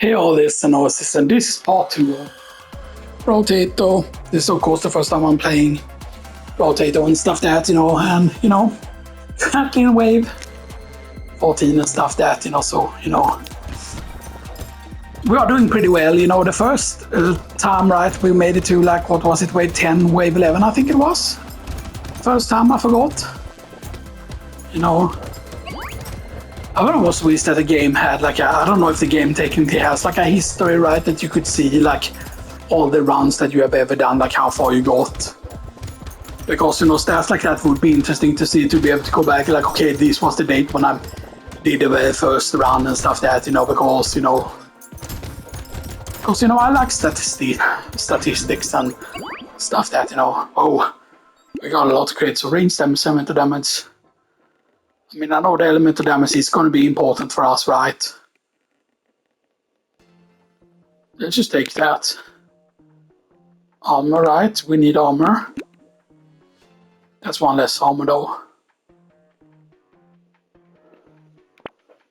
Hey all this analysis, and this is part 2 of Brotato. This is of course the first time I'm playing Brotato and stuff that, and tracking wave 14 and stuff that, so, we are doing pretty well, the first time, right, we made it to like, what was it, wave 10, wave 11, I think it was. First time, I forgot. I don't know what's weird that the game had, like, I don't know if the game technically has like a history, right, that you could see like all the runs that you have ever done, like how far you got. Because, stats like that would be interesting to see, to be able to go back, like, okay, this was the date when I did the very first run and stuff that, because, I like statistics and stuff that, oh, we got a lot of crits, so range damage, 70 damage. I mean, I know the elemental damage is going to be important for us, right? Let's just take that. Armor, right? We need armor. That's one less armor, though.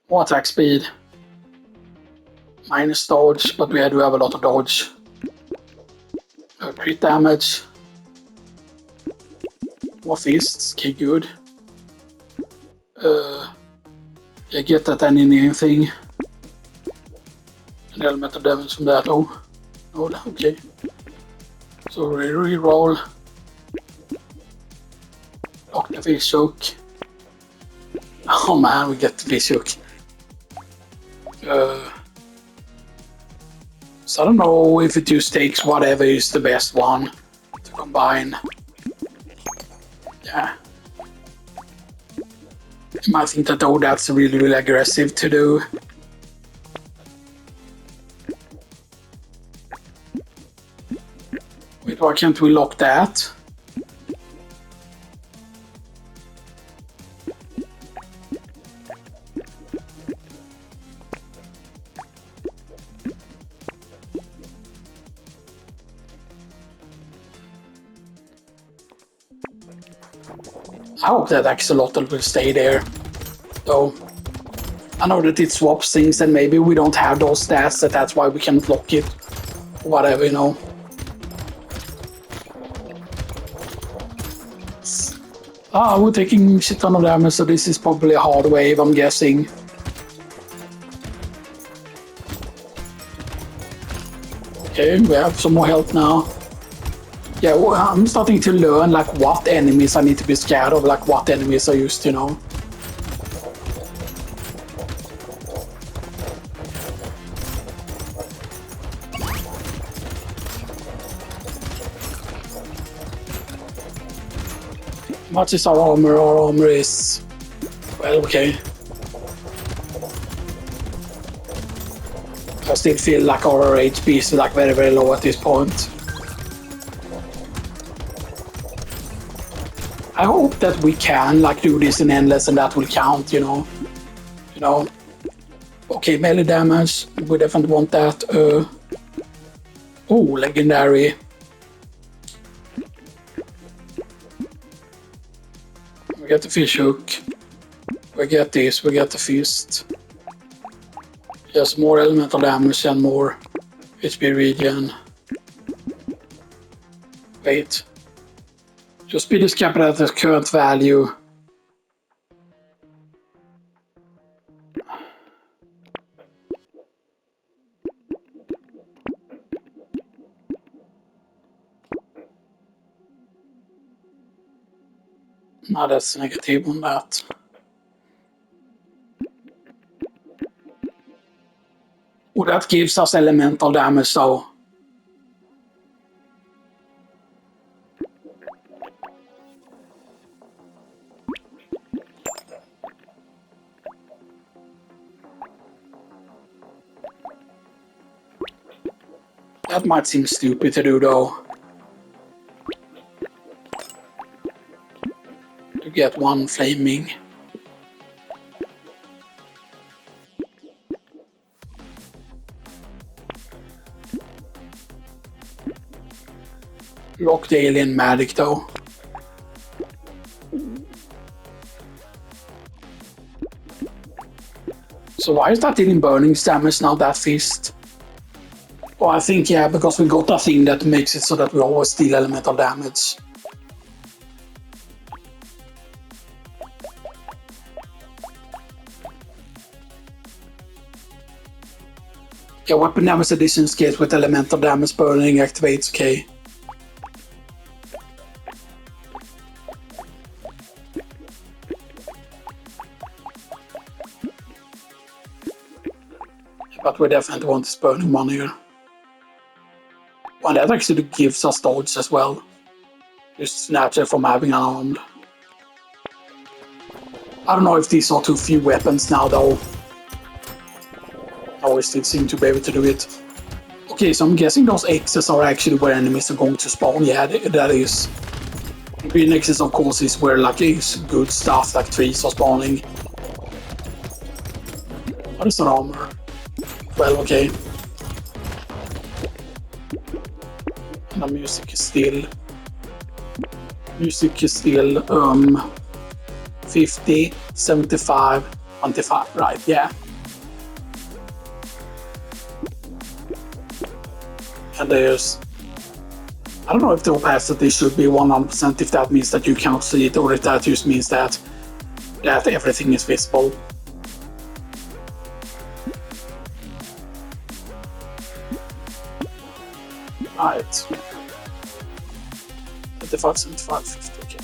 More attack speed. Minus dodge, but we do have a lot of dodge. Crit damage. More fists, okay, good. I get that anything. An elemental damage from that, oh, okay. So we re-roll. Lock the fish hook. Oh man, we get the fish hook. So I don't know if it just takes whatever is the best one to combine. Yeah. You might think that, oh, that's really, really aggressive to do. Wait, why can't we lock that? I hope that axolotl will stay there, though. I know that it swaps things and maybe we don't have those stats, that's why we can't lock it. Whatever, we're taking shit ton of damage, so this is probably a hard wave, I'm guessing. Okay, we have some more health now. Yeah, well, I'm starting to learn like what enemies I need to be scared of, like what enemies I used, What is our armor? Our armor is, well, okay. I still feel like our HP is like very, very low at this point. I hope that we can like do this in endless and that will count, Okay, melee damage, we definitely want that. Oh, legendary. We get the fish hook. We get this, we get the fist. Yes, more elemental damage and more HP regen. Wait. Your speed is capped at the current value. No, that's negative on that. Oh, that gives us elemental damage though. That might seem stupid to do though. To get one flaming. Lock the alien magic though. So why is that dealing burning damage now, that fist? Well, I think, yeah, because we got a thing that makes it so that we always deal elemental damage. Yeah, weapon damage addition scales with elemental damage burning activates, okay. But we definitely want this burning one here. Well, that actually gives us dodge as well. Just snatcher from having unarmed. I don't know if these are too few weapons now though. I always did seem to be able to do it. Okay, so I'm guessing those X's are actually where enemies are going to spawn. Yeah, that is. Green X's of course is where like good stuff like trees are spawning. What is that armor? Well, okay. And the music is still 50, 75, 25, right, yeah. And there's, I don't know if the opacity should be 100%, if that means that you cannot see it, or if that just means that everything is visible. Right. 25, 75, 50, okay.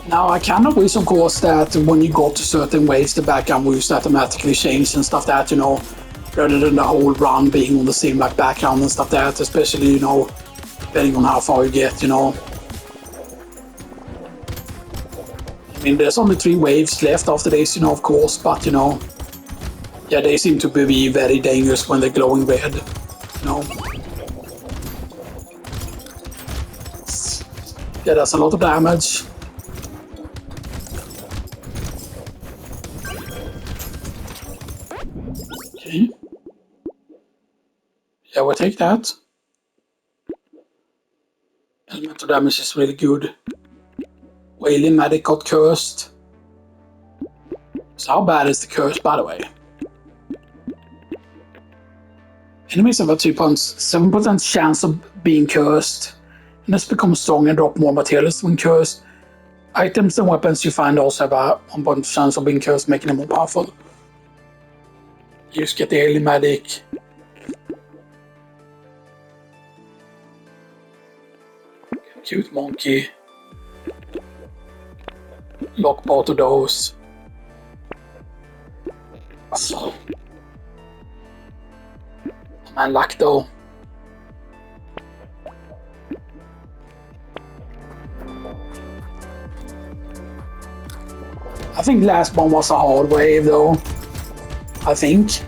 Now I kind of wish, of course, that when you go to certain waves, the background will automatically change and stuff that, you know, rather than the whole run being on the same like background and stuff that, especially, you know, depending on how far you get, you know. I mean, there's only 3 waves left after this, you know, of course, but, you know, yeah, they seem to be very dangerous when they're glowing red, you know. Yeah, that's a lot of damage. Okay. Yeah, we'll take that. Elemental damage is really good. Wailing Medic got cursed. So how bad is the curse, by the way? Enemies have a 2.7% chance of being cursed. And this becomes strong and drop more materials when cursed. Items and weapons you find also have a 1% chance of being cursed, making them more powerful. You just get the Alien Medic. Cute monkey. Lock both of those. So. Man, luck though. I think last one was a hard wave though. I think.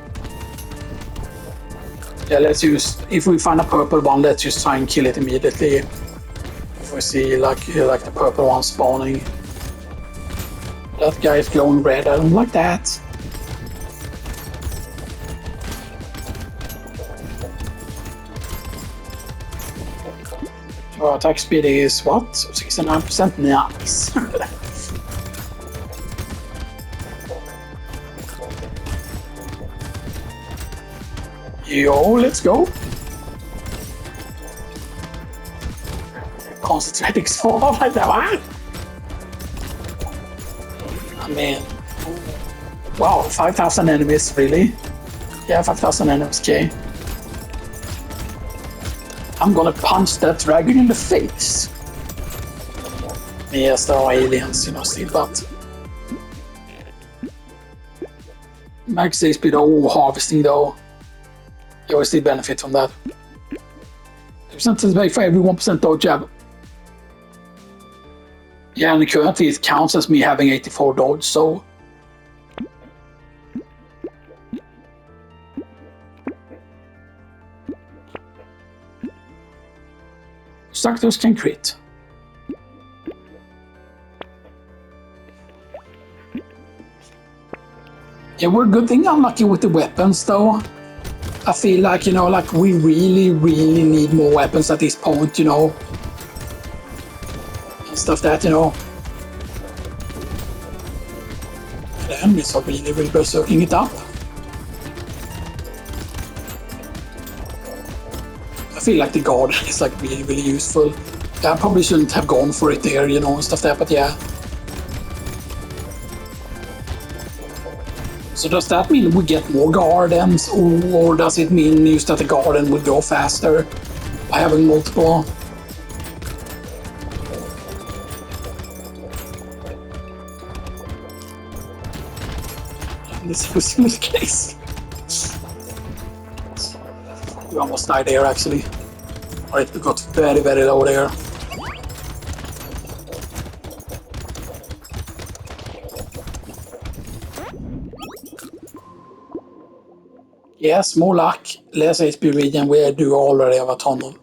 Yeah, let's use, if we find a purple one, let's just try and kill it immediately. If we see like the purple one spawning. That guy is glowing red, I don't like that. Our attack speed is what? 69%? Nice. Yo, let's go. Concentrating so like that, what? I mean, wow, 5,000 enemies, really? Yeah, 5,000 enemies, okay. I'm gonna punch that dragon in the face. Yes, there are aliens, you know, still, but... Max speed, oh, harvesting though. You always still benefit from that. 2% back for every 1% dodge jab. Yeah, and currently it counts as me having 84 dodge, so... Structures can crit. Yeah, we're a good thing unlucky with the weapons though. I feel like, you know, like we really need more weapons at this point, you know. And stuff that, you know. The enemies are really berserking it up. I feel like the garden is like really useful. I probably shouldn't have gone for it there, you know, and stuff there, but yeah. So does that mean we get more gardens, or does it mean just that the garden will go faster by having multiple? This was the case. We almost died there, actually. Alright, we got very low there. Yes, more luck, less HP region, we do already have a ton of.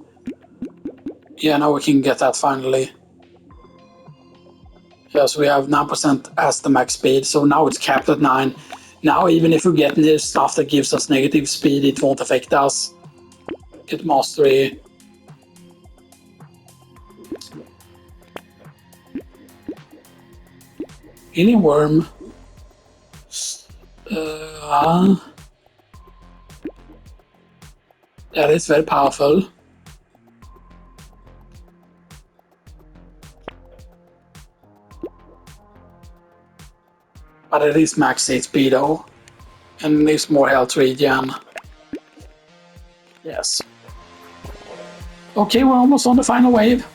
Yeah, now we can get that finally. Yes, we have 9% as the max speed, so now it's capped at 9. Now even if we get new stuff that gives us negative speed, it won't affect us. Get mastery. Healing worm. That is very powerful. But it is max HP though. And it is more health regen. Yes. Okay, we're almost on the final wave.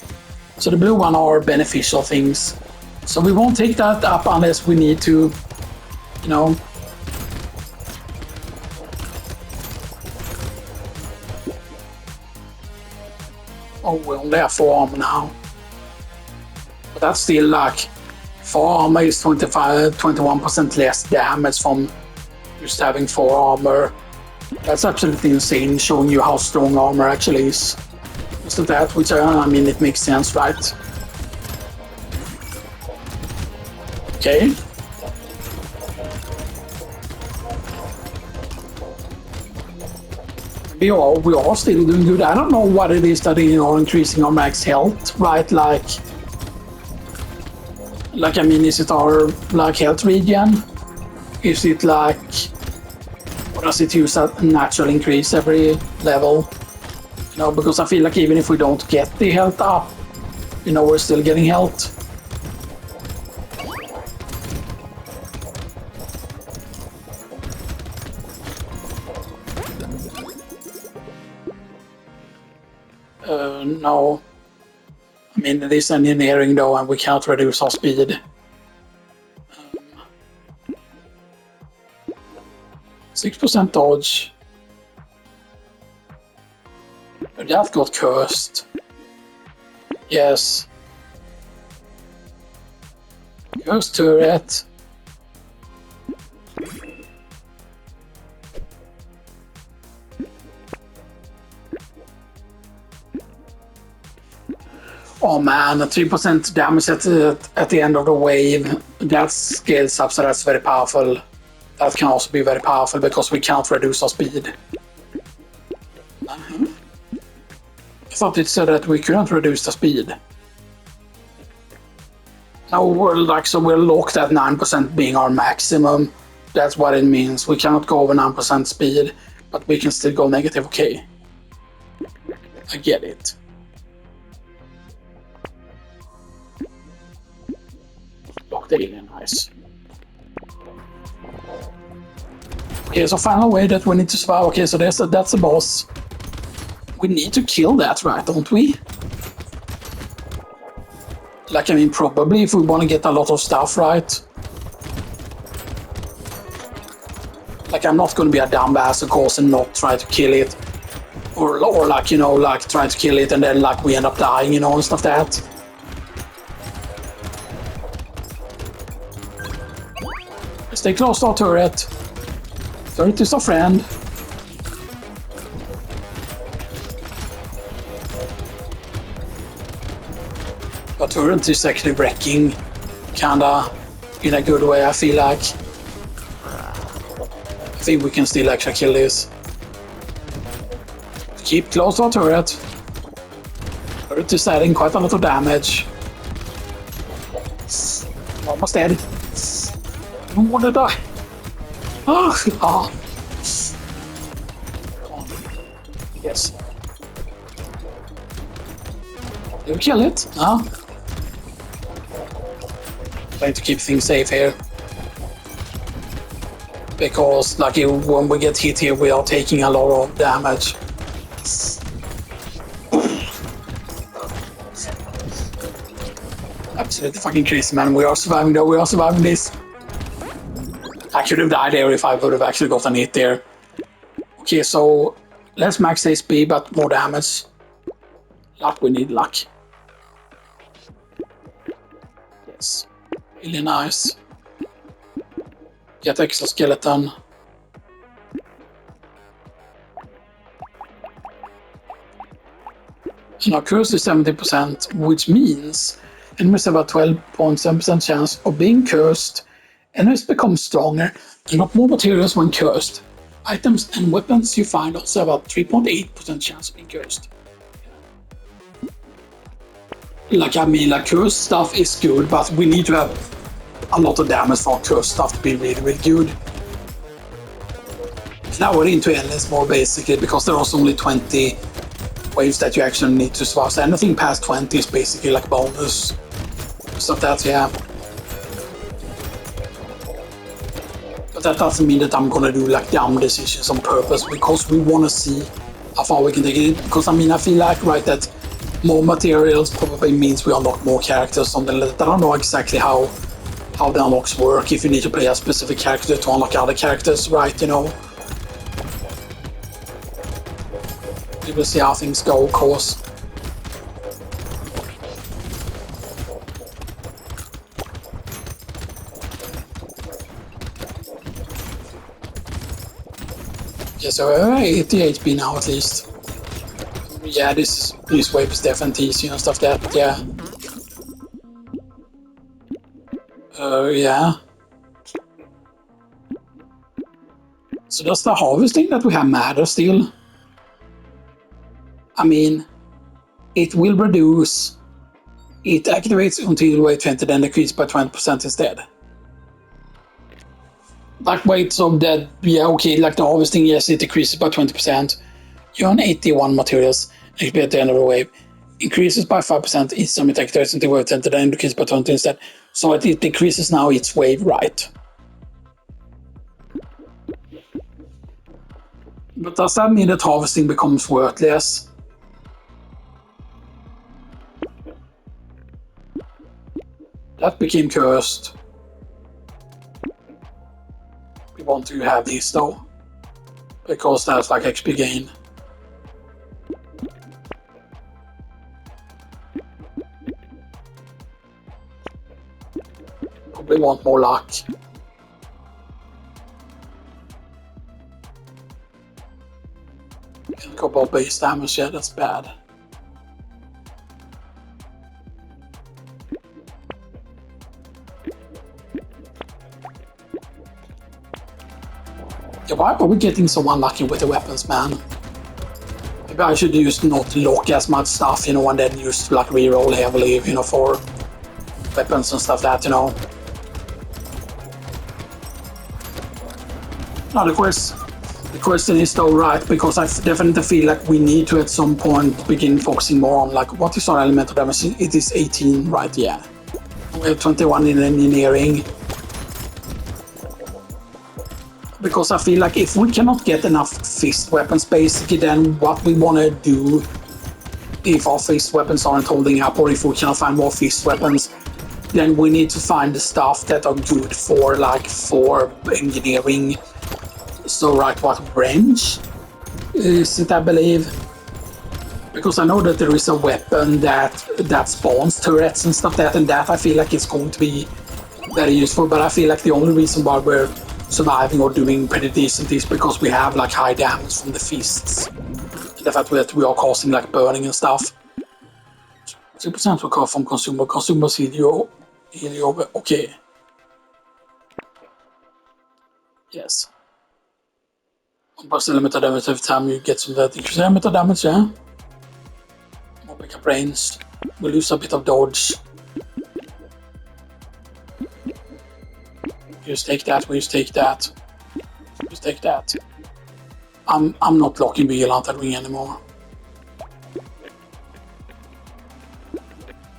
So the blue one are beneficial things. So we won't take that up unless we need to, you know. Oh, we only have 4 armor now. But that's still like 4 armor is 21% less damage from just having 4 armor. That's absolutely insane, showing you how strong armor actually is. So that, which I mean, it makes sense, right? Okay. We are still doing good. I don't know what it is that are increasing our max health, right? Like I mean, is it our like health regen? Is it like, or does it use a natural increase every level? You know, because I feel like even if we don't get the health up, you know, we're still getting health. No. I mean, it is engineering though, and we can't reduce our speed. 6% dodge. That got cursed. Yes. Cursed turret. Oh man, a 3% damage at the end of the wave. That scales up, so that's very powerful. That can also be very powerful because we can't reduce our speed. I thought it said that we couldn't reduce the speed. Now we're locked at 9% being our maximum. That's what it means. We cannot go over 9% speed, but we can still go negative. Okay. I get it. Locked alien, nice. Okay, so final way that we need to survive. Okay, so that's the boss. We need to kill that, right, don't we? Like, I mean, probably if we want to get a lot of stuff, right? Like, I'm not going to be a dumbass, of course, and not try to kill it. Or like, you know, like, try to kill it and then, like, we end up dying, you know, and stuff like that. Stay close to our turret. Turret is our friend. Our turret is actually wrecking, kinda in a good way, I feel like. I think we can still actually kill this. Keep close to our turret. Turret is adding quite a lot of damage. Almost dead. don't want to die. Oh. Yes. Did we kill it? No. Trying to keep things safe here. Because, like, when we get hit here, we are taking a lot of damage. Absolutely fucking crazy, man. We are surviving though. We are surviving this. I could have died there if I would have actually gotten hit there. Okay, so less max HP, but more damage. Luck, we need luck. Yes. Really nice. Get exoskeleton. And our curse is 70%, which means enemies have a 12.7% chance of being cursed. Enemies become stronger and got more materials when cursed. Items and weapons you find also have a 3.8% chance of being cursed. Like, I mean, like, cursed stuff is good, but we need to have a lot of damage for cursed stuff to be really, really good. Now we're into endless mode basically, because there are only 20 waves that you actually need to survive. So anything past 20 is basically like bonus. Stuff that, yeah. But that doesn't mean that I'm gonna do like dumb decisions on purpose, because we wanna see how far we can take it. Because I mean, I feel like, right, that more materials probably means we unlock more characters, something like that. I don't know exactly how the unlocks work, if you need to play a specific character to unlock other characters, right, you know. We will see how things go, of course. Yeah, so 80 HP now at least. Yeah, this wave is definitely easy and stuff that, yeah. Yeah. So does the harvesting that we have matter still? I mean, it will reduce. It activates until weight 20, then decrease by 20% instead. Like weight so that, yeah, okay, like the harvesting, yes, it decreases by 20%. You're on 81 materials, XP at the end of the wave. Increases by 5% each time it activates until weight 20, then decreases by 20 instead. So it decreases now each wave, right? But does that mean that harvesting becomes worthless? That became cursed. We want to have these though, because that's like XP gain. Probably want more luck. Can't go about base damage, yeah, that's bad. Yeah, why are we getting so unlucky with the weapons, man? Maybe I should just not lock as much stuff, you know, and then use like reroll heavily, you know, for weapons and stuff that, you know. Now the question is though, right, because I definitely feel like we need to at some point begin focusing more on like what is our elemental damage. It is 18, right? Yeah. We have 21 in engineering. Because I feel like if we cannot get enough fist weapons, basically, then what we want to do, if our fist weapons aren't holding up, or if we cannot find more fist weapons, then we need to find the stuff that are good for, like, for engineering. So, right, what range is it, I believe? Because I know that there is a weapon that spawns turrets and stuff that, and that I feel like it's going to be very useful, but I feel like the only reason why we're surviving or doing pretty decent is because we have like high damage from the fists. The fact that we are causing like burning and stuff. 2% will come from consumer. Consumers heal you over. Okay. Yes. 1% elemental damage every time you get some of that. Increase elemental damage, yeah. More backup range. We lose a bit of dodge. Just take that, we just take that. Just take that. I'm not blocking Wheel on that ring anymore.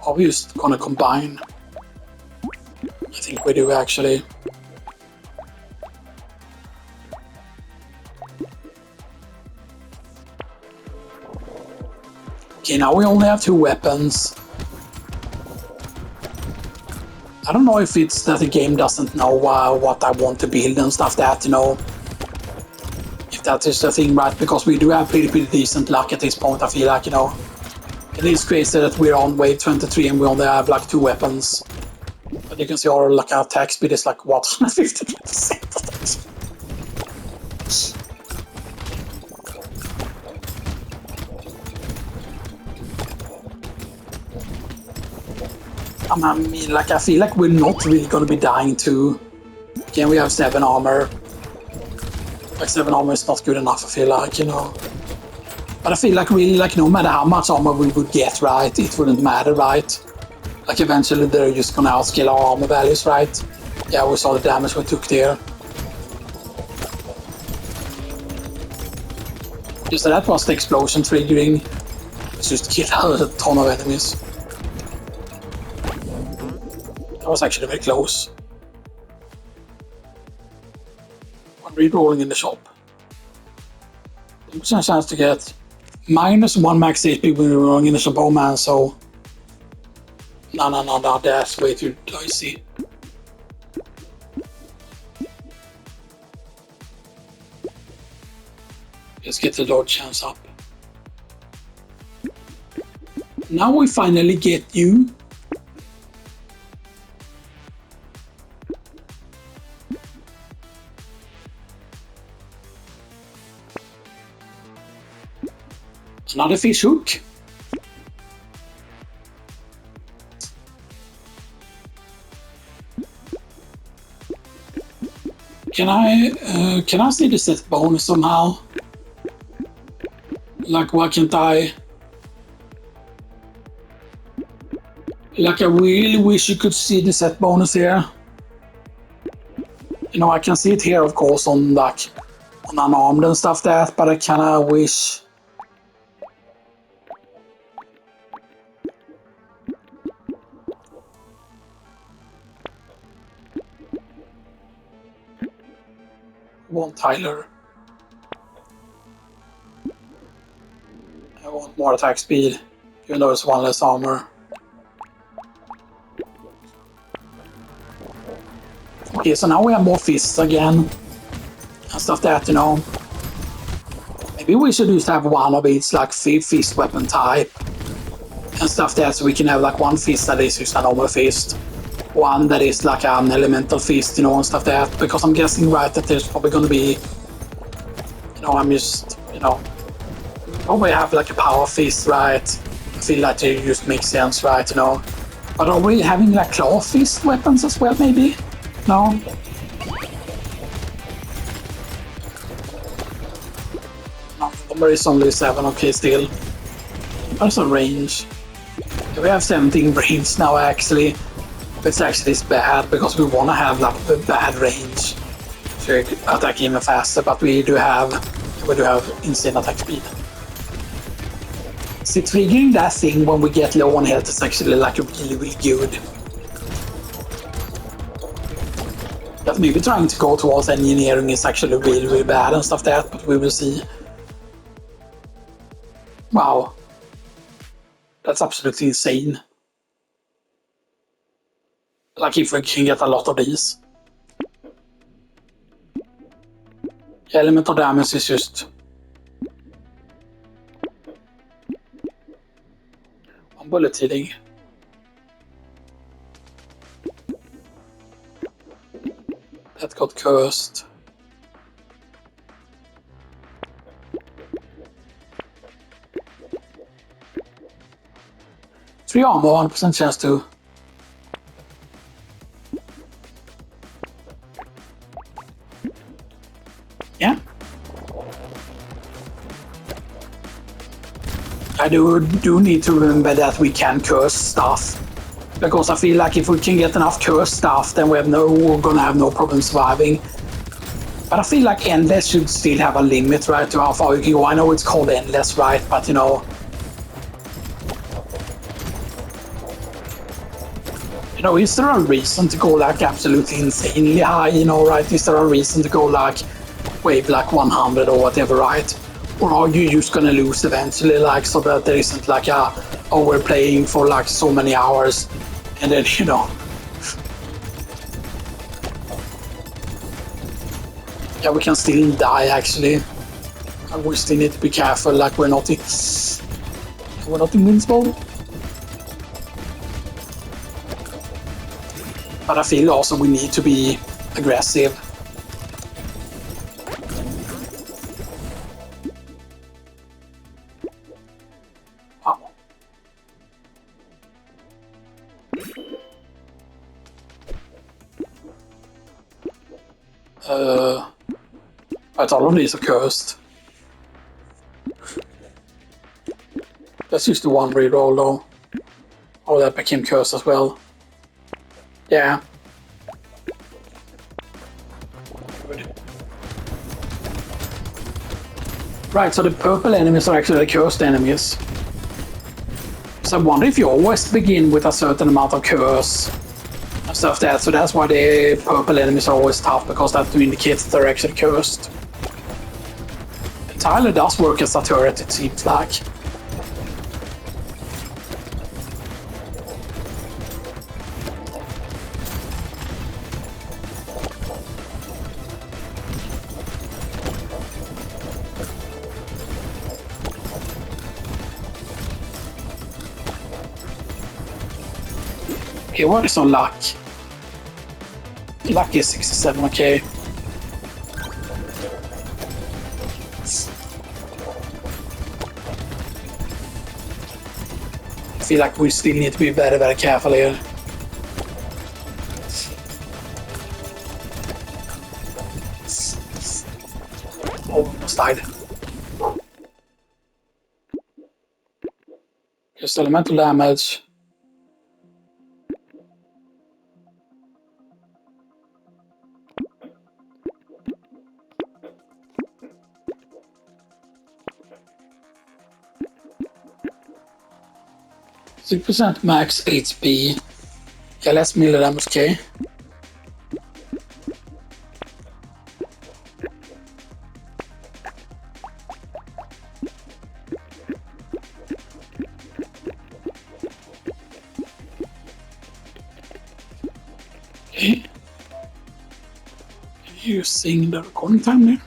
Are we just gonna combine? I think we do actually. Okay, now we only have 2 weapons. I don't know if it's that the game doesn't know what I want to build and stuff that, you know. If that is the thing, right? Because we do have pretty decent luck at this point, I feel like, you know. It is crazy that we're on wave 23 and we only have like 2 weapons. But you can see our like attack speed is like what, 50%. I mean, like I feel like we're not really gonna be dying too. Again, we have 7 armor. Like 7 armor is not good enough, I feel like, you know. But I feel like really, like no matter how much armor we would get, right, it wouldn't matter, right? Like eventually they're just gonna outscale our armor values, right? Yeah, we saw the damage we took there. Just that was the explosion triggering. It's just killed a ton of enemies. That was actually very close. One re-rolling in the shop. There's a chance to get -1 max HP when we're rolling in the shop. Oh man, so. No, that's way too dicey. Let's get the dodge chance up. Now we finally get you. Another fish hook. Can I see the set bonus somehow? Like, why can't I? Like, I really wish you could see the set bonus here. You know, I can see it here, of course, on like on unarmed and stuff that, but I kinda wish. Want Tyler. I want more attack speed, even though it's 1 less armor. Okay, so now we have more fists again. And stuff that, you know. Maybe we should just have one of each like fist weapon type. And stuff that, so we can have like 1 fist that is just a normal fist. 1 that is like an elemental fist, you know, and stuff like that. Because I'm guessing, right, that there's probably gonna be, you know, I'm just, you know, probably have like a power fist, right? I feel like it just makes sense, right, you know. But are we having like claw fist weapons as well, maybe? No? No, number is only 7, okay, still. There's a range. We have 17 range now, actually. It's actually bad because we want to have like a bad range to attack even faster, but we do have insane attack speed. See, triggering that thing when we get low on health is actually like really good. But maybe trying to go towards engineering is actually really bad and stuff like that, but we will see. Wow. That's absolutely insane. Like if we can get a lot of these. Elemental damage is just 1 bullet healing. That got cursed. Three armor, 1% chance to. Yeah. I do need to remember that we can curse stuff. Because I feel like if we can get enough cursed stuff, then we're gonna have no problem surviving. But I feel like endless should still have a limit, right, to how far you can go. I know it's called endless, right, but you know, is there a reason to go like absolutely insanely high, right? Is there a reason to go like wave like 100 or whatever, right? Or are you just gonna lose eventually, like, so that there isn't like we're playing for like so many hours and then, yeah, we can still die actually. And we still need to be careful, like we're not invincible. But I feel also we need to be aggressive. Wow. But all of these are cursed. That's just the one reroll though. Oh, that became cursed as well. Yeah. Good. Right, so the purple enemies are actually the cursed enemies. So I wonder if you always begin with a certain amount of curse and stuff there. So that's why the purple enemies are always tough, because that indicates that they're actually cursed. Tyler does work as a turret, it seems like. Okay, what is on luck? Luck is 67, okay. I feel like we still need to be very, very careful here. Oh, almost died. Just elemental damage. %, max HP. Yeah, less melee damage, okay. Okay. Using the recording time there.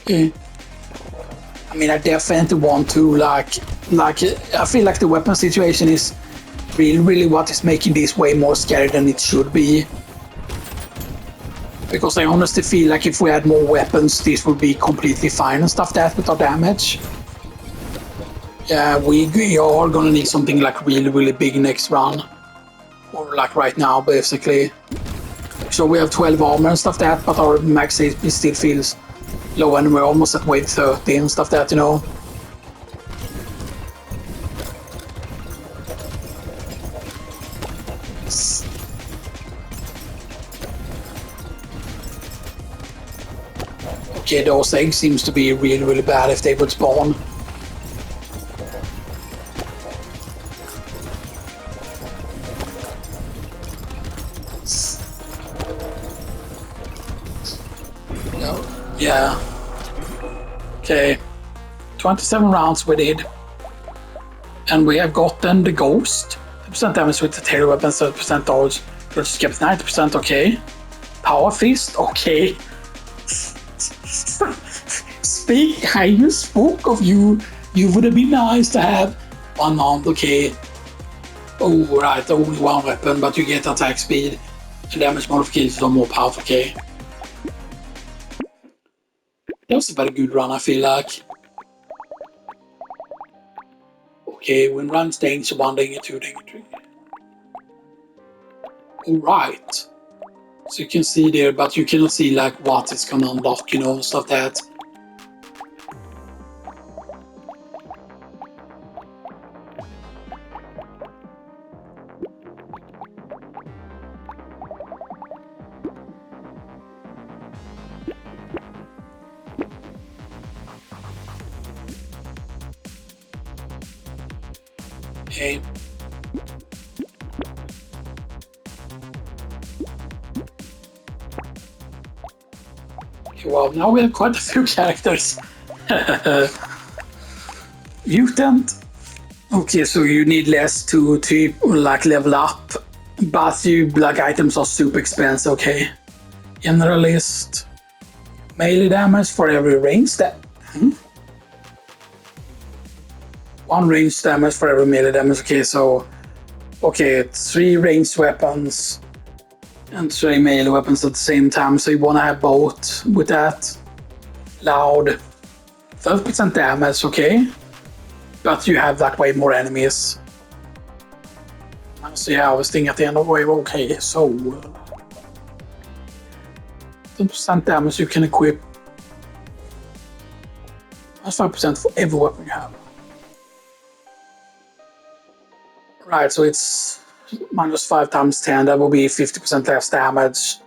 Okay. I mean, I definitely want to like I feel like the weapon situation is really what is making this way more scary than it should be. Because I honestly feel like if we had more weapons, this would be completely fine and stuff that with our damage. Yeah, we are gonna need something like really big next run. Or like right now, basically. So we have 12 armor and stuff that, but our max HP still feels low and we're almost at wave 30 and stuff that, Okay, those eggs seems to be really bad if they would spawn. No. Yeah. Okay. 27 rounds we did. And we have gotten the ghost. 30% damage with the tail weapon, 30% dodge. Versus kept 90%, okay. Power fist, okay. You spoke of you would have been nice to have one mount, okay. Oh, right, only one weapon, but you get attack speed and damage modifications are more powerful, okay. That was a very good run, I feel like. Okay, when runs danger 1, danger 2, danger 3. Alright. So you can see there, but you cannot see like what is gonna unlock, stuff that. Okay. Okay, well, now we have quite a few characters. Mutant. Okay, so you need less to like level up, but you like items are super expensive. Okay. Generalist. Melee damage for every range that. One range damage for every melee damage. Okay, so okay, 3 ranged weapons and 3 melee weapons at the same time. So you wanna have both with that. Loud. 12% damage, okay. But you have that way more enemies. So yeah, I was thinking at the end of the wave, okay, so 10% damage you can equip. That's 5% for every weapon you have. Right, so it's minus 5 times 10, that will be 50% less damage.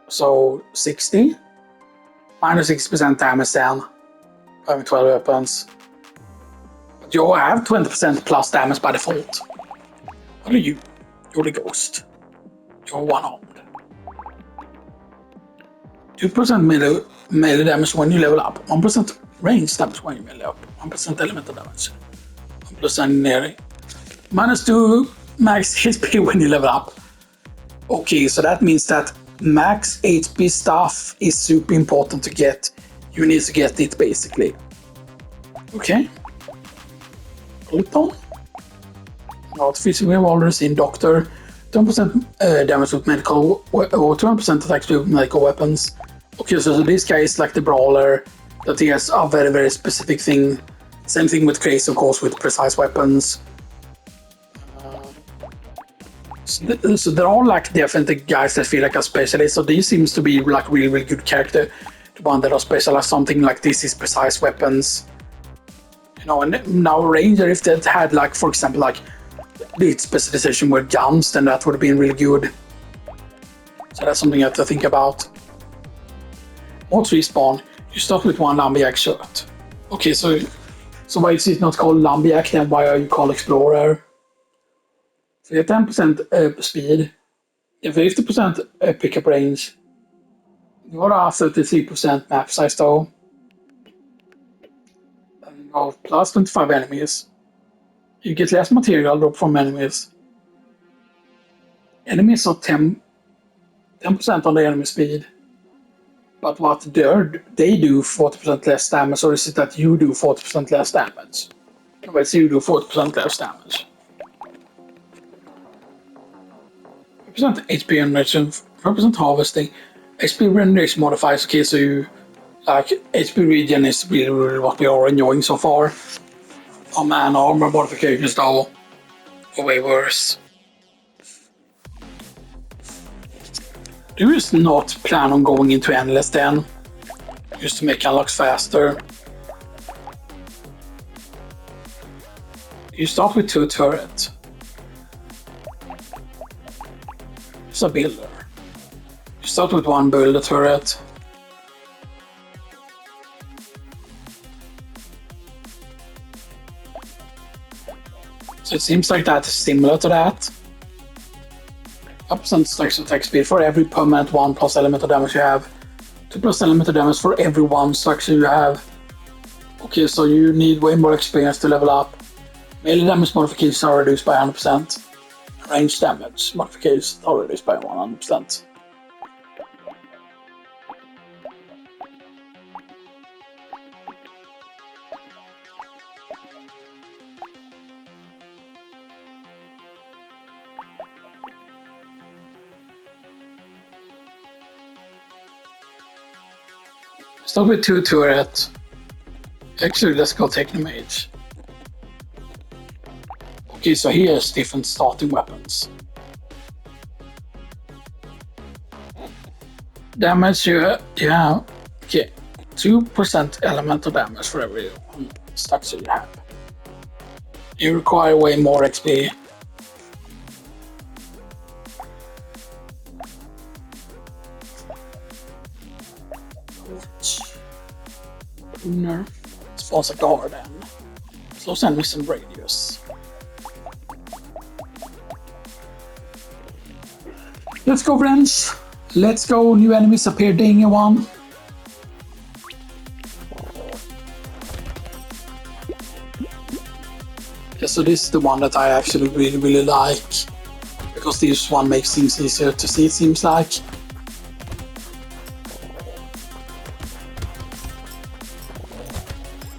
So 60? Minus 60% damage then, having 12 weapons. But you have 20% plus damage by default. What are you? You're the ghost. You're one-armed. 2% melee damage when you level up. 1% range damage when you level up. 1% elemental damage. 1% engineering. Minus 2 max HP when you level up. Okay, so that means that max HP stuff is super important to get. You need to get it basically. Okay. Pluton. Artificial revolvers in Doctor. 10% damage with medical, or 20% attacks with medical weapons. Okay, so this guy is like the brawler that he has a very, very specific thing. Same thing with Craze, of course, with precise weapons. So they're all like different guys that feel like a specialist. So this seems to be like really, really good character. The one that are specialized, something like this is precise weapons. You know, and now Ranger, if that had like, for example, like the specialization with guns, then that would have been really good. So that's something you have to think about. What's respawn? You start with 1 Lumberjack shirt. Okay, so why is it not called Lumberjack then? Why are you called Explorer? So you have 10% speed, you have 50% pickup range. You are 33% map size though. And you have plus 25 enemies. You get less material drop from enemies. Enemies are 10% on the enemy speed. But what they do 40% less damage, or is it that you do 40% less damage? Well, so you do 40% less damage. 5% HP generation, 5% harvesting. HP regeneration modifiers, okay, so you, like, HP regen is really, really what we are enjoying so far. Oh man, armor modifications though, are way worse. Do you just not plan on going into Endless then? Just to make unlocks faster. You start with 2 turrets. It's a builder. You start with 1 builder turret. So it seems like that is similar to that. 5% stacks attack speed for every permanent 1 plus elemental damage you have. 2 plus elemental damage for every 1 structure you have. Okay, so you need way more experience to level up. Melee damage modifications are reduced by 100%. Range damage modifications are reduced by 100%. Start with 2 turret. Actually, let's go take the mage. Okay, so here's different starting weapons. Damage you have, okay, 2% elemental damage for every structure you have. You require way more XP. Nerf. Spawns a guard then. Close enemies and radius. Let's go, friends. Let's go. New enemies appear day 1. Yeah, so this is the one that I actually really like. Because this one makes things easier to see, it seems like.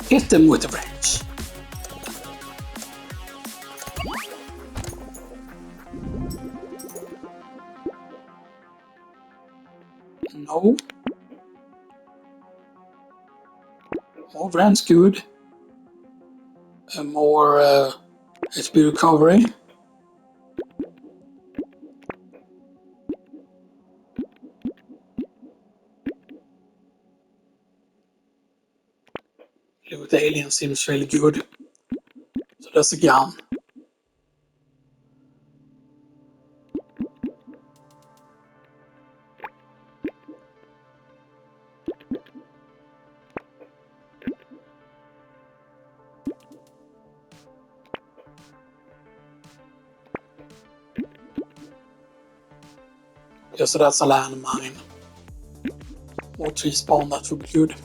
Hit them with the wrench. No. More wrench, good. More HP recovery. With the alien seems really good. So that's a gun. Yeah, so that's a landmine. More tree spawn, that would be good.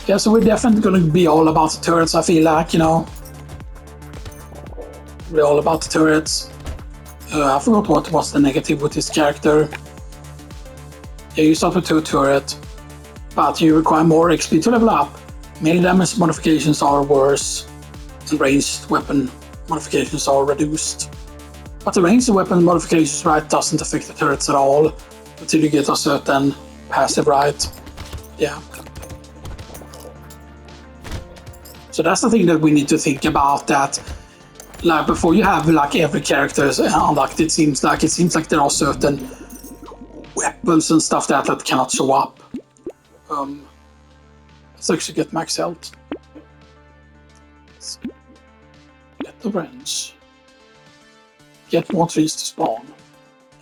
Yeah, so we're definitely gonna be all about the turrets, I feel like, you know. We're all about the turrets. I forgot what was the negative with this character. Yeah, you start with 2 turrets, but you require more XP to level up. Melee damage modifications are worse, and ranged weapon modifications are reduced. But the ranged weapon modifications, right, doesn't affect the turrets at all until you get a certain passive, right? Yeah. So that's the thing that we need to think about, that like before you have like every character unlocked, it seems like there are certain weapons and stuff that cannot show up. Let's actually get max health. Get the wrench. Get more trees to spawn.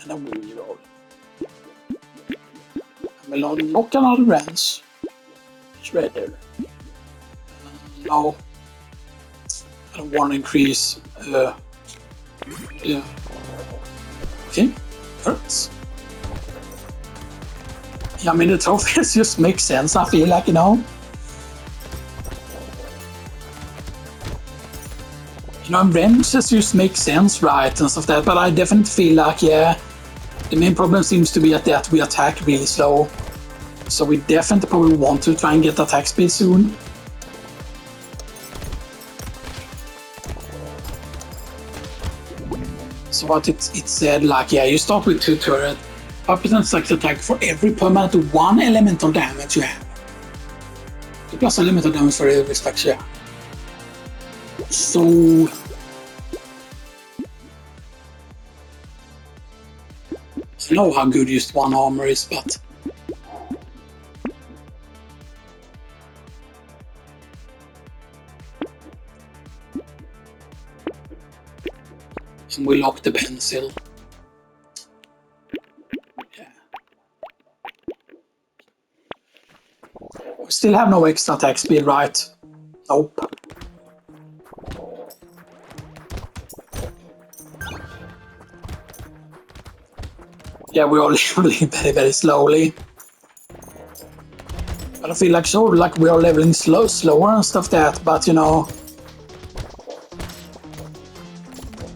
And a reroll. And we'll unlock another wrench. Shredder. No. I don't want to increase. Yeah. Okay. Hurts. Yeah, I mean, the trophies just make sense, I feel like, you know. You know, wrenches just make sense, right, and stuff like that, but I definitely feel like, yeah, the main problem seems to be that we attack really slow. So we definitely probably want to try and get attack speed soon. So what it said, like, yeah, you start with 2 turrets, 5% select attack for every permanent 1 elemental damage you have. So plus elemental damage for every stack you have. So I know how good just 1 armor is, but and we lock the pencil. Yeah. We still have no extra attack speed, right? Nope. Yeah, we are leveling very slowly. But I feel like we are leveling slower and stuff that, but you know.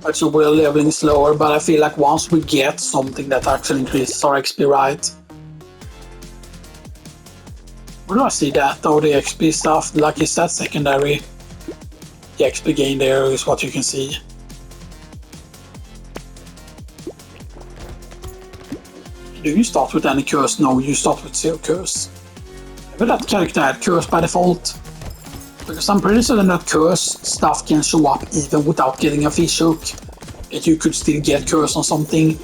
Actually, we're leveling slower, but I feel like once we get something that actually increases our XP, right? Where do I see that though, the XP stuff? Like, is that secondary? The XP gain there is what you can see. Do you start with any curse? No, you start with 0 curse. Maybe that character had curse by default. Because I'm pretty certain that curse stuff can show up even without getting a fish hook. That you could still get curse on something.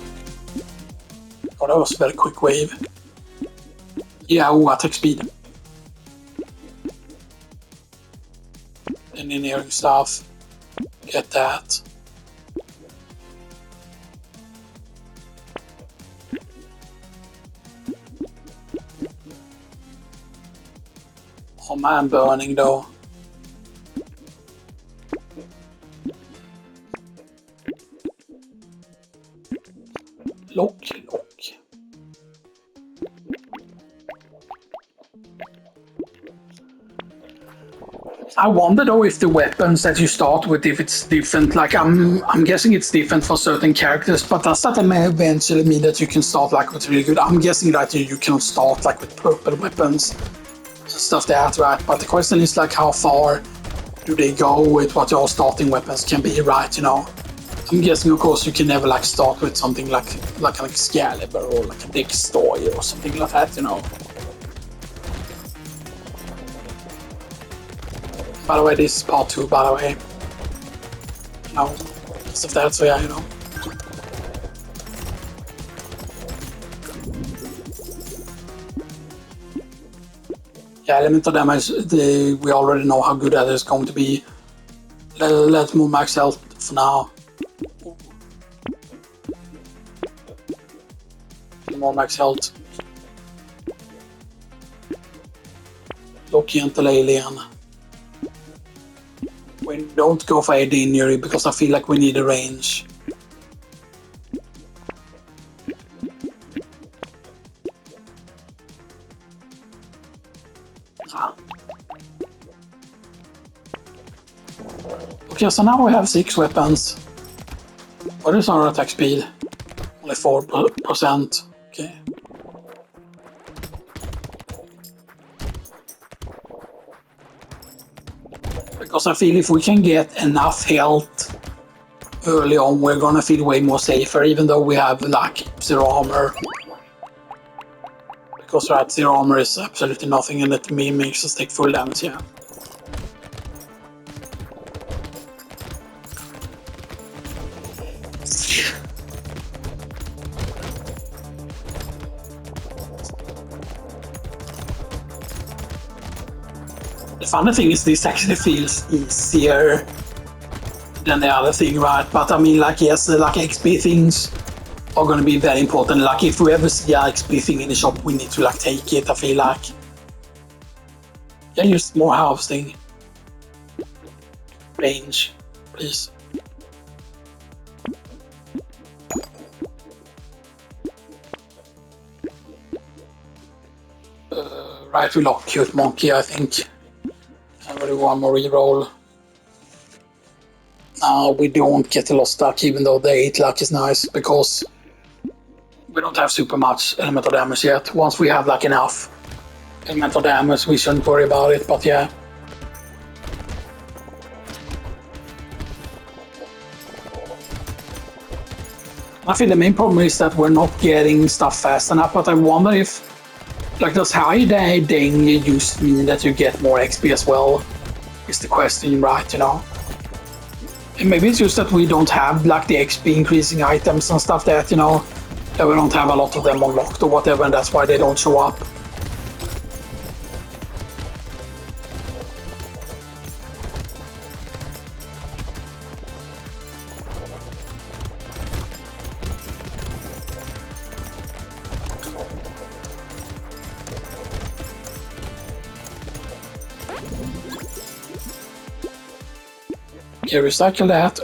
Oh, that was a very quick wave. Yeah, oh, attack speed. Engineering stuff. Get that. Oh man, burning though. Lock. I wonder though if the weapons that you start with, if it's different. Like I'm guessing it's different for certain characters, but does that eventually mean that you can start like with really good? I'm guessing that you can start like with purple weapons, stuff like that, right? But the question is like how far do they go with what your starting weapons can be, right? You know, I'm guessing of course you can never like start with something like an Excalibur or like a Dextoy or something like that, you know. By the way, this is part 2, by the way. No, stuff that, so yeah, you know. Yeah, elemental damage, we already know how good that is going to be. Let's move max health for now. More max health. Loki until alien. We don't go for AD injury because I feel like we need a range. Okay, so now we have 6 weapons. What is our attack speed? Only 4%. Okay. Because I feel if we can get enough health early on, we're gonna feel way more safer, even though we have like 0 armor. Because right, 0 armor is absolutely nothing, and it makes us take full damage, yeah. The funny thing is this actually feels easier than the other thing, right? But I mean, like, yes, like XP things are gonna be very important. Like, if we ever see an XP thing in the shop, we need to like take it, I feel like. Yeah, just more housing. Range, please. Right, we lock Cute Monkey, I think. And we do one more reroll. No, we don't get a lost luck, even though the 8 luck is nice, because we don't have super much elemental damage yet. Once we have like enough elemental damage, we shouldn't worry about it, but yeah. I think the main problem is that we're not getting stuff fast enough, but I wonder if like does high ding used mean that you get more XP as well? Is the question, right, you know? And maybe it's just that we don't have like the XP increasing items and stuff that, you know, that we don't have a lot of them unlocked or whatever, and that's why they don't show up. Okay, recycle that.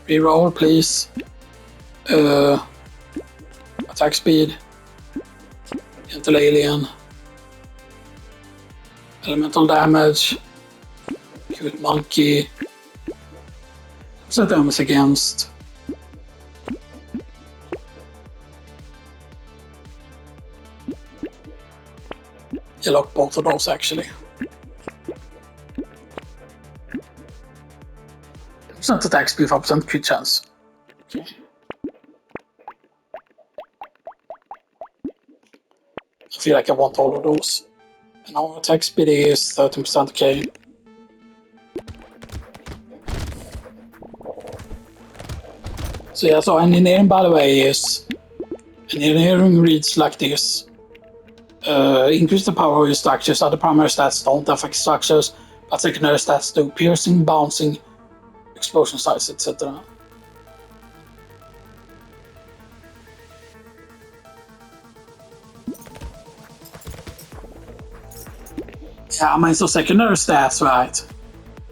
Reroll, please. Attack speed. Until alien. Elemental damage. Cute monkey. What's that damage against? You lock both of those actually. It's not attack speed 5%, crit chance. Okay. I feel like I want all of those. And our attack speed is 13%, okay. So yeah, so engineering, by the way, is engineering reads like this. Increase the power of your structures. Other primary stats don't affect structures, but secondary stats do. Piercing, bouncing, explosion size, etc. Yeah, I mean, so secondary stats, right?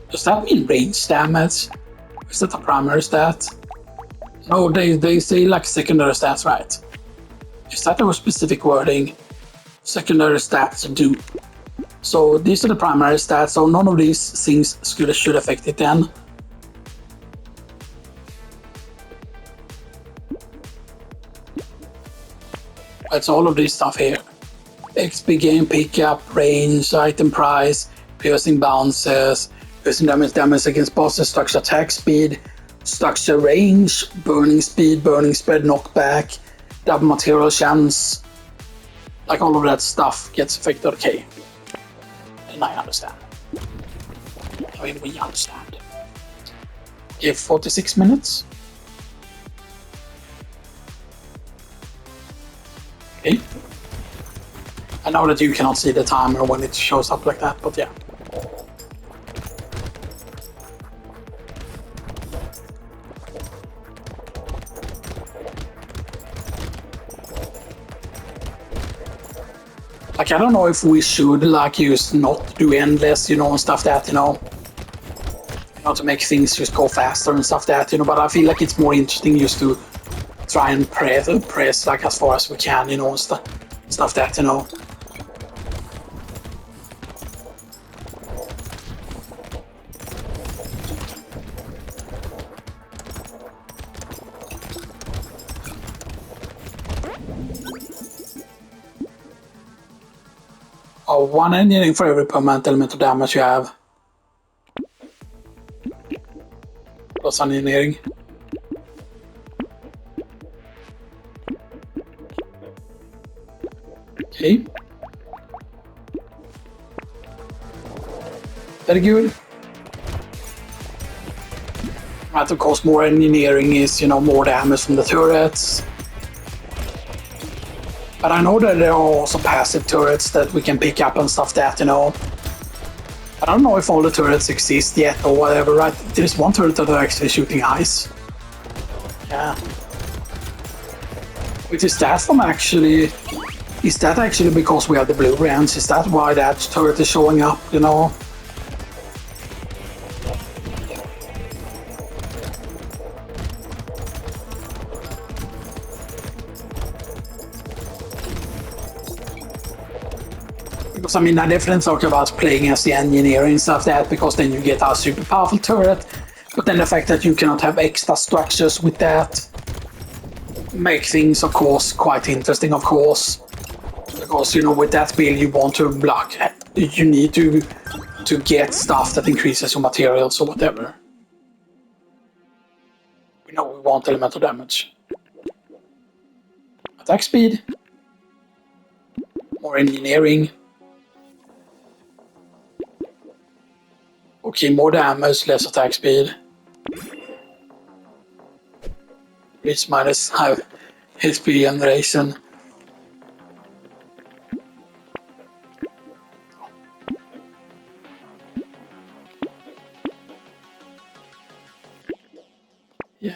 Does that mean range damage? Is that a primary stat? No, they say like secondary stats, right? Is that a specific wording? Secondary stats do. So these are the primary stats, so none of these things should affect it then. It's all of this stuff here. XP gain, pickup, range, item price, piercing bounces, piercing damage against bosses, structure attack speed, structure range, burning speed, burning spread, knockback, double material chance. Like all of that stuff gets affected. Okay. And I understand. I mean, we understand. Okay, 46 minutes. Okay. I know that you cannot see the timer when it shows up like that, but yeah. Like, I don't know if we should, like, use not do endless, you know, and stuff that, you know, to make things just go faster and stuff that, you know, but I feel like it's more interesting just to try and press like as far as we can, you know, and stuff that, you know. Oh, 1 engineering for every permanent element of damage you have. Plus engineering. Okay. Very good. Right, of course, more engineering is, you know, more damage from the turrets. But I know that there are also passive turrets that we can pick up and stuff that, you know. I don't know if all the turrets exist yet or whatever, right? There's one turret that are actually shooting ice. Yeah. Which is that from actually... Is that actually because we have the blue branch? Is that why that turret is showing up, you know? Because I mean, I definitely talk about playing as the engineering and stuff that, because then you get a super powerful turret, but then the fact that you cannot have extra structures with that make things, of course, quite interesting, of course. Because, you know, with that build you want to block, you need to get stuff that increases your materials or whatever. We know we want elemental damage. Attack speed. More engineering. Okay, more damage, less attack speed. Reach minus 5 HP generation. Yeah.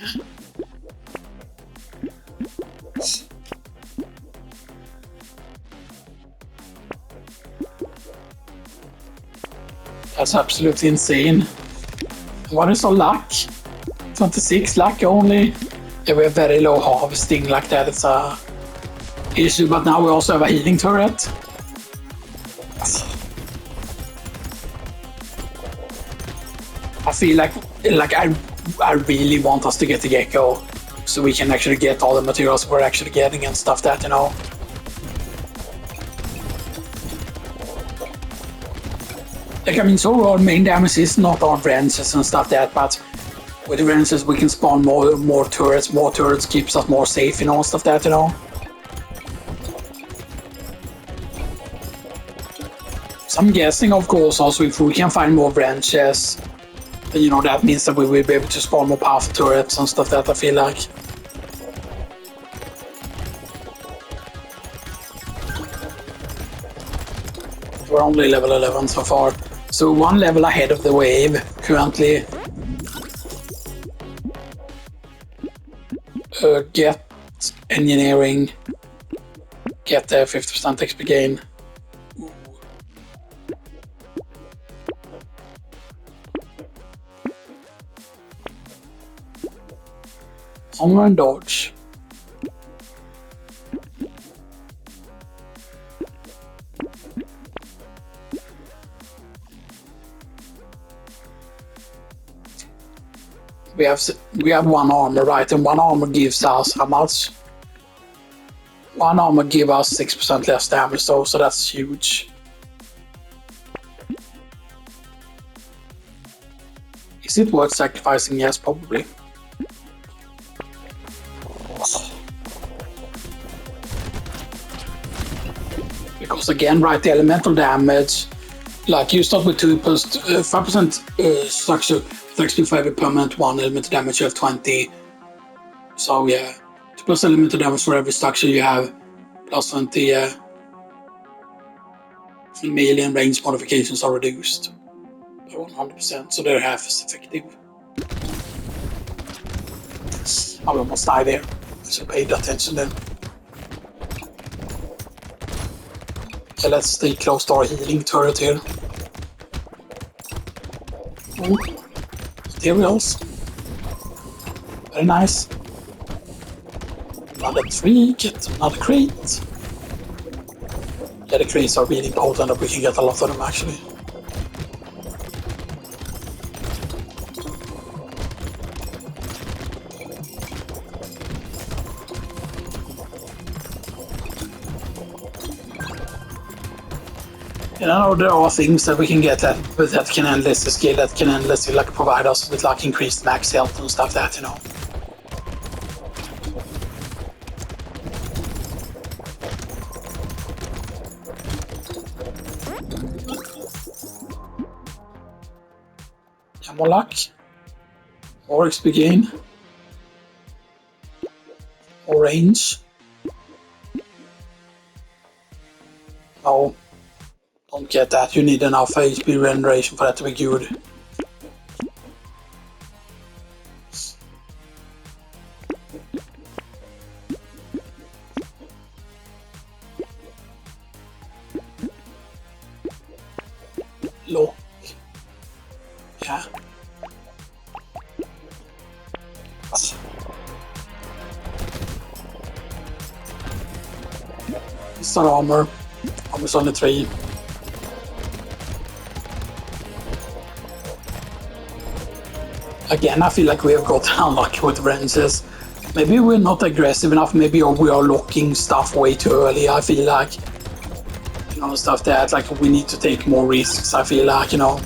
That's absolutely insane. What is our luck? 26 luck only. Yeah, we have very low harvesting like that. It's a issue, but now we also have a healing turret. I feel like I really want us to get the gecko, so we can actually get all the materials we're actually getting and stuff that, you know. Like, I mean, so our main damage is not our wrenches and stuff that, but with the wrenches we can spawn more turrets. More turrets keeps us more safe, you know, stuff that, you know. So I'm guessing, of course, also if we can find more wrenches, then, you know, that means that we will be able to spawn more powerful turrets and stuff that, I feel like. We're only level 11 so far. So one level ahead of the wave currently. Get engineering. Get the 50% XP gain. Armor and dodge. We have one armor, right? And one armor gives us how much? One armor gives us 6% less damage though, so that's huge. Is it worth sacrificing? Yes, probably. Because again, right, the elemental damage, like you start with 2 plus 5% structure, flexible for every permanent 1 elemental damage, you have 20. So yeah, 2 plus elemental damage for every structure you have, plus 20 melee and range modifications are reduced by 100%, so they're half as effective. I almost died there. I should have paid attention then. Okay, let's stay close to our healing turret here. Ooh. Materials. Very nice. Another 3, get another crate. Yeah, the crates are really potent and we can get a lot of them actually. And I know there are things that we can get that can endlessly scale, that can endlessly like provide us with like increased max health and stuff that, you know. Yeah, more luck. More XP gain. More range. No. Don't get that, you need enough HP regeneration for that to be good. Look. Yeah. It's our armor. Armor's only 3. Again, I feel like we have got unlucky with wrenches. Maybe we're not aggressive enough, maybe we are locking stuff way too early. I feel like, you know, stuff that like we need to take more risks, I feel like, you know.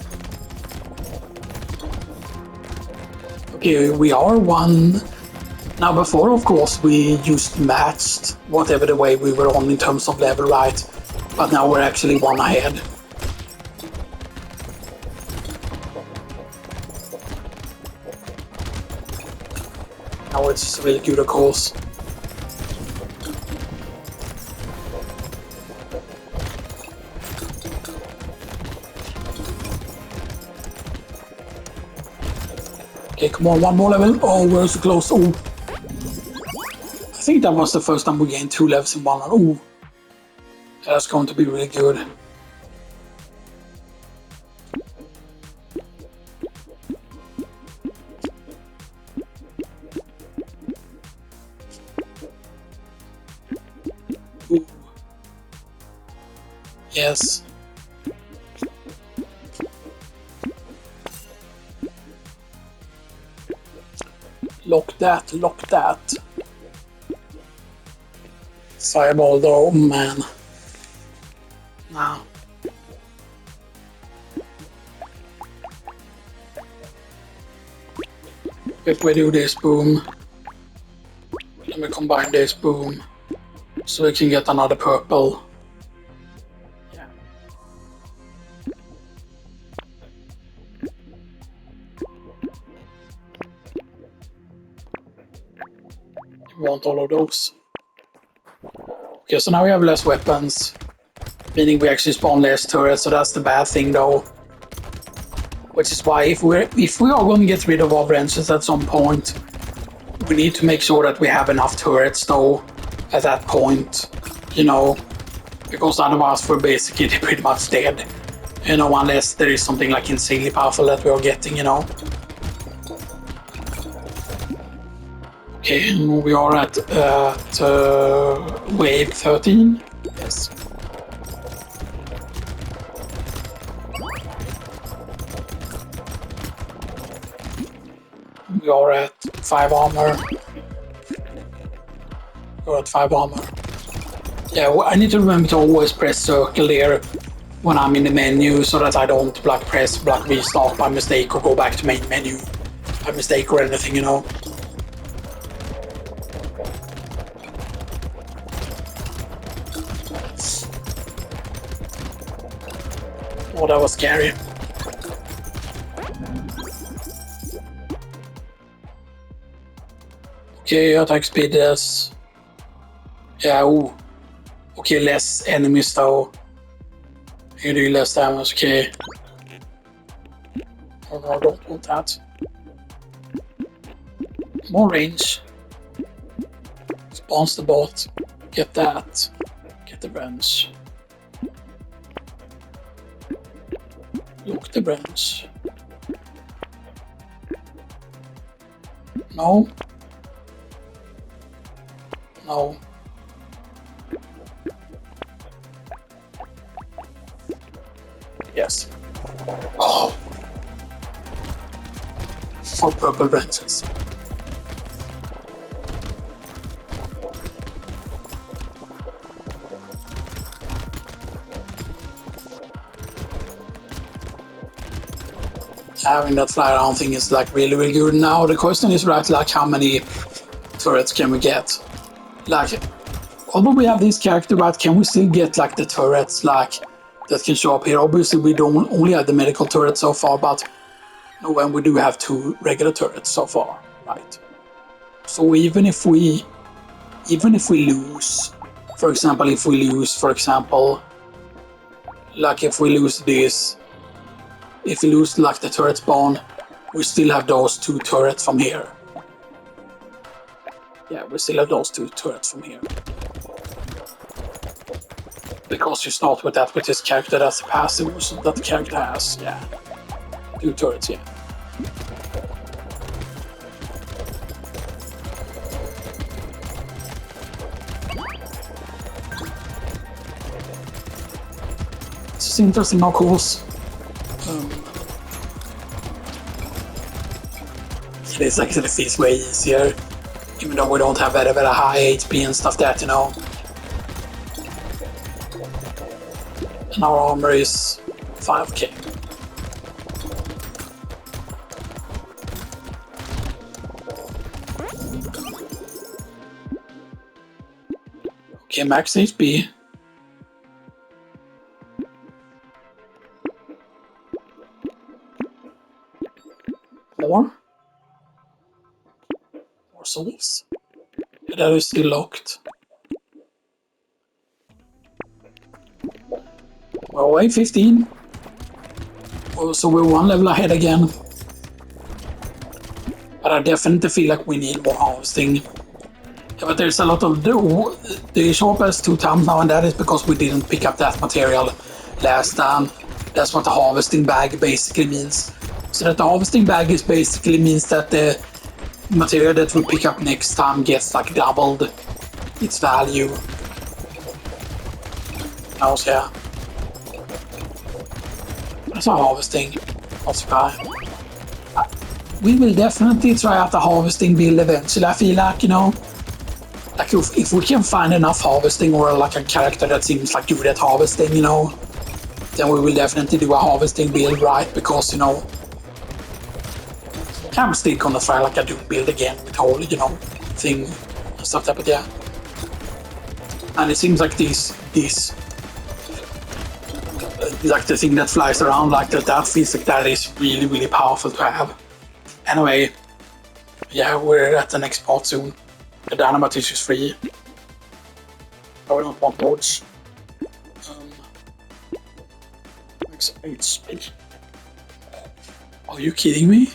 Okay, we are 1. Now before, of course, we just matched whatever the way we were on in terms of level, right? But now we're actually 1 ahead. Now it's really good, of course. Okay, come on, 1 more level. Oh, we're so close. Oh. I think that was the first time we gained 2 levels in 1. Oh. That's going to be really good. Ooh. Yes. Lock that, lock that. Fireball though, man. Now. If we do this, boom. Let me combine this, boom. So we can get another purple. Yeah. We want all of those. Okay, so now we have less weapons, meaning we actually spawn less turrets, so that's the bad thing though. Which is why if we are going to get rid of our branches at some point, we need to make sure that we have enough turrets though at that point, you know, because otherwise we're basically pretty much dead, you know, unless there is something like insanely powerful that we are getting, you know. Okay, we are at wave 13. Yes. We are at 5 armor. We're at 5 armor. Yeah, I need to remember to always press circle there when I'm in the menu so that I don't like press like restart by mistake or go back to main menu by mistake or anything, you know. Oh, that was scary. Okay, attack speed is... Yeah, ooh. Okay, less enemies though. You do less damage, okay. Oh no, I don't want that. More range. Spawns the bot. Get that. Get the branch. Lock the branch. No. No. Yes. Oh. 4 purple branches. Having that fly around thing is like really good now. The question is right, like how many turrets can we get? Like, although we have this character, right, can we still get like the turrets like that can show up here? Obviously we don't only have the medical turret so far, but no, when we do have 2 regular turrets so far, right? So even if we lose, for example, like if we lose this, if we lose like the turret spawn, we still have those 2 turrets from here. Yeah, we still have those 2 turrets from here. Because you start with that with this character, that's the passive that the character has, yeah. 2 turrets, yeah. It's interesting, of course. It's like it feels way easier, even though we don't have very high HP and stuff that, you know. And our armor is 5k. Okay, max HP. More souls. Yeah, that is still locked. We're away 15. So we're 1 level ahead again. But I definitely feel like we need more harvesting. Yeah, but there's a lot of... They show up as 2 times now, and that is because we didn't pick up that material last time. That's what the harvesting bag basically means. So that the harvesting bag is basically means that the material that we pick up next time gets like doubled its value. Oh, yeah. That's our harvesting. Not bad. We will definitely try out the harvesting build eventually. I feel like, you know, like if we can find enough harvesting or like a character that seems like good at harvesting, you know, then we will definitely do a harvesting build, right? Because, you know, I'm still gonna try like a Doom build again with whole, you know, thing and stuff like that, but yeah. And it seems like these like the thing that flies around like that feels like that is really powerful to have. Anyway, yeah, we're at the next part soon. The dynamite is free. I don't want dodge. Max HP. Are you kidding me?